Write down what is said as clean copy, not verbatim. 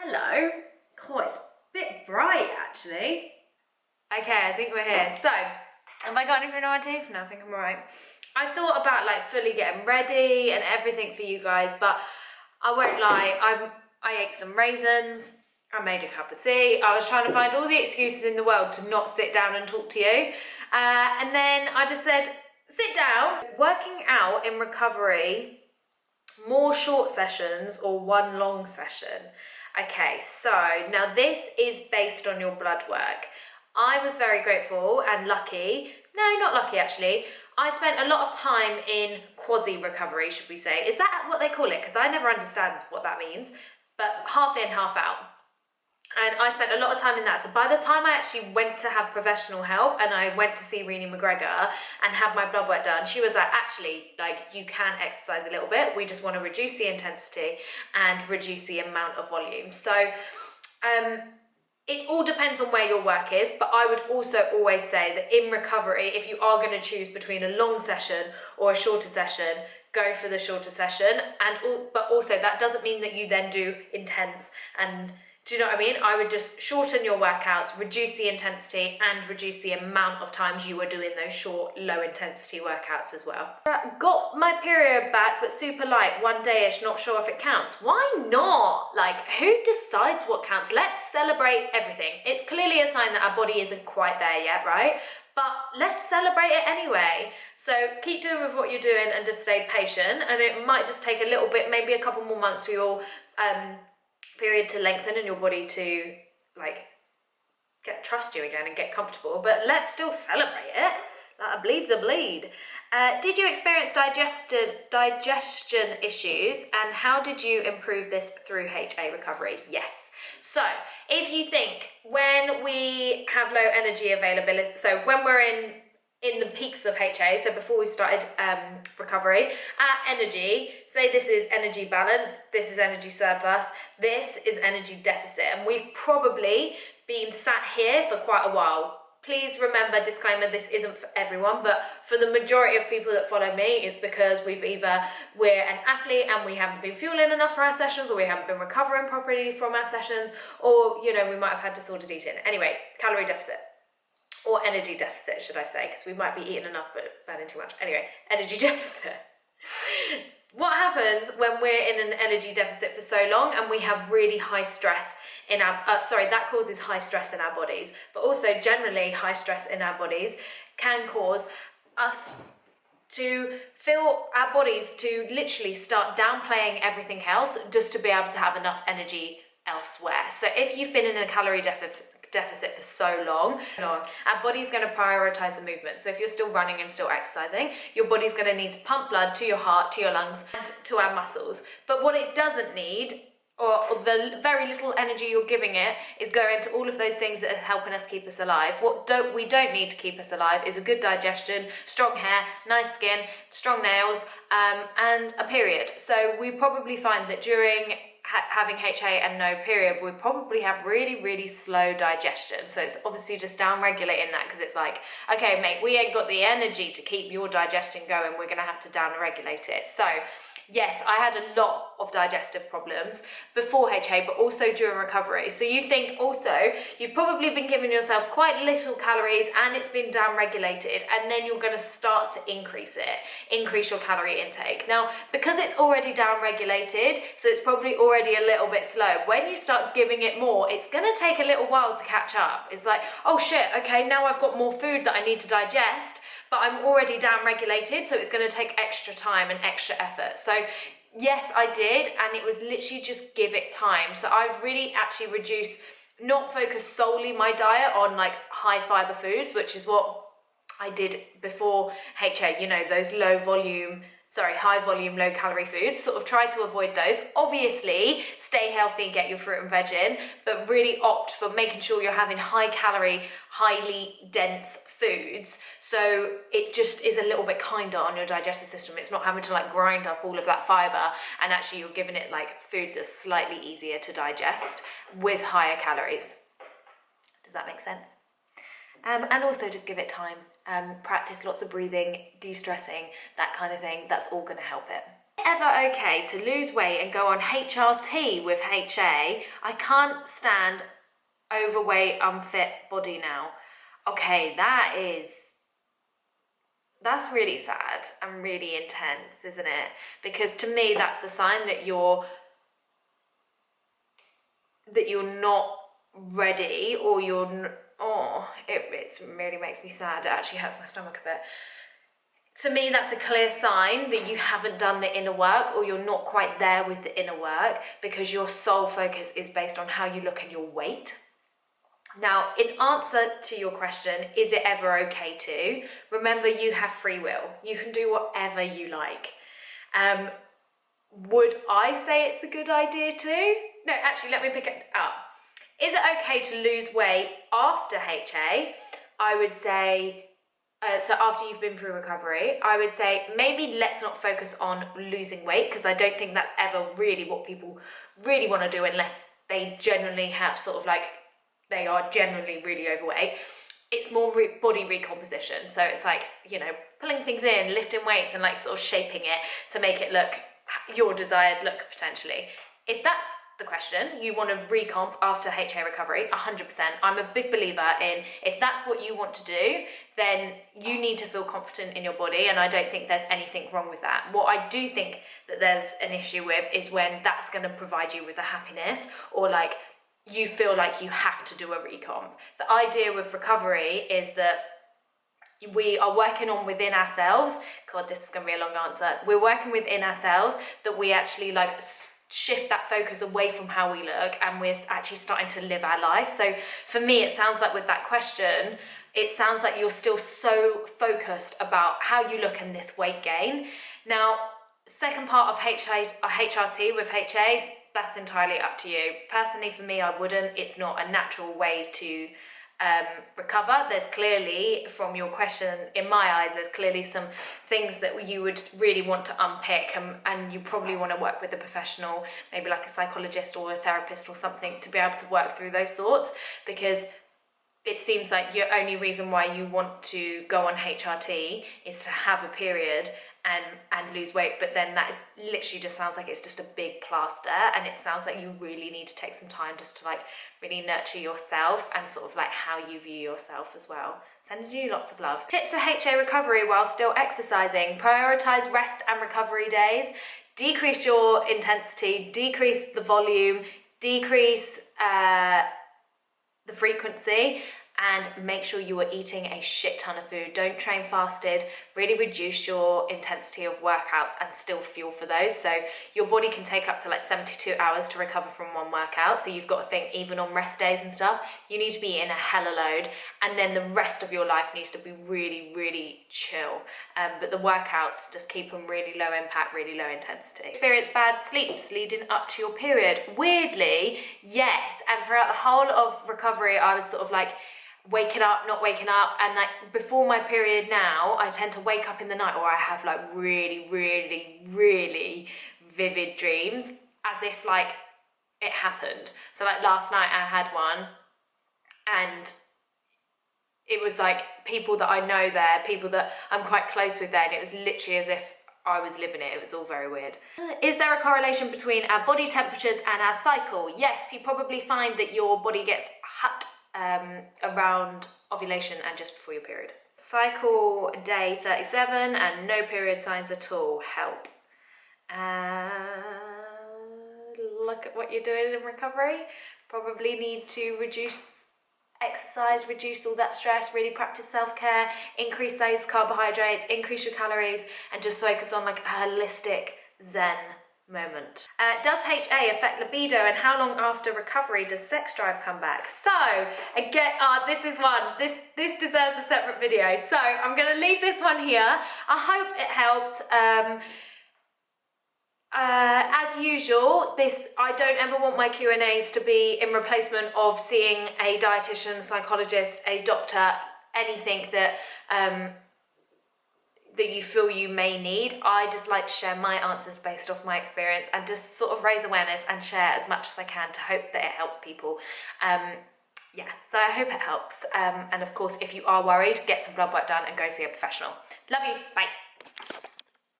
Hello. Oh, it's a bit bright actually. Okay, I think we're here. So, have I got anything on my teeth? No, I think I'm alright. I thought about like fully getting ready and everything for you guys, but I won't lie, I ate some raisins, I made a cup of tea, I was trying to find all the excuses in the world to not sit down and talk to you. And then I just said, sit down. Working out in recovery, more short sessions or one long session. Okay, so now this is based on your blood work. I was very grateful and lucky, no, not lucky actually, I spent a lot of time in quasi-recovery, should we say. Is that what they call it? Because I never understand what that means, but half in, half out. And I spent a lot of time in that. So by the time I actually went to have professional help and I went to see Renee McGregor and have my blood work done, she was like, actually, like, you can exercise a little bit. We just want to reduce the intensity and reduce the amount of volume. So it all depends on where your work is, but I would also always say that in recovery, if you are going to choose between a long session or a shorter session, go for the shorter session. But also that doesn't mean that you then do intense. And do you know what I mean? I would just shorten your workouts, reduce the intensity and reduce the amount of times you were doing those short, low intensity workouts as well. Got my period back, but super light, one day-ish, not sure if it counts. Why not? Like, who decides what counts? Let's celebrate everything. It's clearly a sign that our body isn't quite there yet, right? But let's celebrate it anyway. So keep doing with what you're doing and just stay patient. And it might just take a little bit, maybe a couple more months for your period to lengthen and your body to like trust you again and get comfortable, but let's still celebrate it. Like, a bleed's a bleed. Did you experience digestion issues, and how did you improve this through HA recovery? Yes. So if you think when we have low energy availability, so when we're in the peaks of HA, so before we started recovery, our energy, say this is energy balance, this is energy surplus, this is energy deficit, and we've probably been sat here for quite a while. Please remember, disclaimer, this isn't for everyone, but for the majority of people that follow me, it's because we're an athlete and we haven't been fueling enough for our sessions, or we haven't been recovering properly from our sessions, or, you know, we might have had disordered eating. Anyway, calorie deficit. Or energy deficit, should I say, because we might be eating enough but burning too much. Anyway, energy deficit. What happens when we're in an energy deficit for so long and we have really high stress in our, that causes high stress in our bodies, but also generally high stress in our bodies can cause us to feel our bodies to literally start downplaying everything else just to be able to have enough energy elsewhere. So if you've been in a calorie deficit for so long, our body's going to prioritize the movement. So if you're still running and still exercising, your body's going to need to pump blood to your heart, to your lungs, and to our muscles. But what it doesn't need, or the very little energy you're giving it, is going to all of those things that are helping us keep us alive. What we don't need to keep us alive is a good digestion, strong hair, nice skin, strong nails, and a period. So we probably find that during having HA and no period, we probably have really, really slow digestion. So it's obviously just down-regulating that, because it's like, okay, mate, we ain't got the energy to keep your digestion going. We're going to have to down-regulate it. So yes, I had a lot of digestive problems before HA, but also during recovery. So you think also, you've probably been giving yourself quite little calories and it's been down-regulated, and then you're going to start to increase your calorie intake. Now, because it's already down-regulated, so it's probably already a little bit slow, when you start giving it more, it's going to take a little while to catch up. It's like, oh shit, okay, now I've got more food that I need to digest, but I'm already down-regulated, so it's going to take extra time and extra effort. So yes, I did, and it was literally just give it time. So I would really actually not focus solely my diet on like high fiber foods, which is what I did before HA, you know, those high volume, low calorie foods. Sort of try to avoid those. Obviously, stay healthy and get your fruit and veg in, but really opt for making sure you're having high calorie, highly dense foods, so it just is a little bit kinder on your digestive system. It's not having to like grind up all of that fiber, and actually you're giving it like food that's slightly easier to digest with higher calories. Does that make sense? And also just give it time. Practice lots of breathing, de-stressing, that kind of thing. That's all going to help it. Ever okay to lose weight and go on HRT with HA? I can't stand overweight, unfit body now. Okay, that's really sad and really intense, isn't it? Because to me, that's a sign that you're not ready, or it really makes me sad. It actually hurts my stomach a bit. To me, that's a clear sign that you haven't done the inner work, or you're not quite there with the inner work, because your sole focus is based on how you look and your weight. Now, in answer to your question, is it ever okay to? Remember, you have free will. You can do whatever you like. Would I say it's a good idea to? No, actually, let me pick it up. Is it okay to lose weight after HA? I would say, so after you've been through recovery, I would say maybe let's not focus on losing weight, because I don't think that's ever really what people really want to do, unless they generally have sort of like, they are generally really overweight. It's more body recomposition. So it's like, you know, pulling things in, lifting weights, and like sort of shaping it to make it look your desired look potentially. If that's the question, you want to recomp after HA recovery, 100%. I'm a big believer in, if that's what you want to do, then you need to feel confident in your body, and I don't think there's anything wrong with that. What I do think that there's an issue with is when that's going to provide you with the happiness, or like you feel like you have to do a recomp. The idea with recovery is that we are working on within ourselves. God, this is going to be a long answer. We're working within ourselves, that we actually like shift that focus away from how we look, and we're actually starting to live our life. So for me, it sounds like with that question, it sounds like you're still so focused about how you look and this weight gain. Now, second part of HRT with HA, that's entirely up to you. Personally, for me, I wouldn't. It's not a natural way to recover. There's clearly, from your question, in my eyes, there's clearly some things that you would really want to unpick, and you probably want to work with a professional, maybe like a psychologist or a therapist or something, to be able to work through those thoughts, because it seems like your only reason why you want to go on HRT is to have a period and lose weight, but then that is literally just sounds like it's just a big plaster, and it sounds like you really need to take some time just to like really nurture yourself and sort of like how you view yourself as well. Sending you lots of love. Tips for HA recovery while still exercising: prioritize rest and recovery days, decrease your intensity, decrease the volume, decrease the frequency, and make sure you are eating a shit ton of food. Don't train fasted. Really reduce your intensity of workouts and still fuel for those. So your body can take up to like 72 hours to recover from one workout. So you've got to think, even on rest days and stuff, you need to be in a hella load, and then the rest of your life needs to be really, really chill. But the workouts, just keep them really low impact, really low intensity. Experience bad sleeps leading up to your period? Weirdly, yes. And throughout the whole of recovery, I was sort of like, waking up, not waking up, and like before my period now, I tend to wake up in the night, or I have like really, really, really vivid dreams, as if like it happened. So like last night I had one, and it was like people that I know there, people that I'm quite close with there, and it was literally as if I was living it. It was all very weird. Is there a correlation between our body temperatures and our cycle? Yes, you probably find that your body gets hot around ovulation and just before your period. Cycle day 37 and no period signs at all. Help. Look at what you're doing in recovery. Probably need to reduce exercise, reduce all that stress, really practice self-care, increase those carbohydrates, increase your calories, and just focus on like a holistic zen moment. Does HA affect libido, and how long after recovery does sex drive come back? So again, this is one, this deserves a separate video, so I'm going to leave this one here. I hope it helped. As usual, I don't ever want my Q&As to be in replacement of seeing a dietitian, psychologist, a doctor, anything that that you feel you may need. I just like to share my answers based off my experience, and just sort of raise awareness and share as much as I can to hope that it helps people. Yeah, so I hope it helps. And of course, if you are worried, get some blood work done and go see a professional. Love you, bye.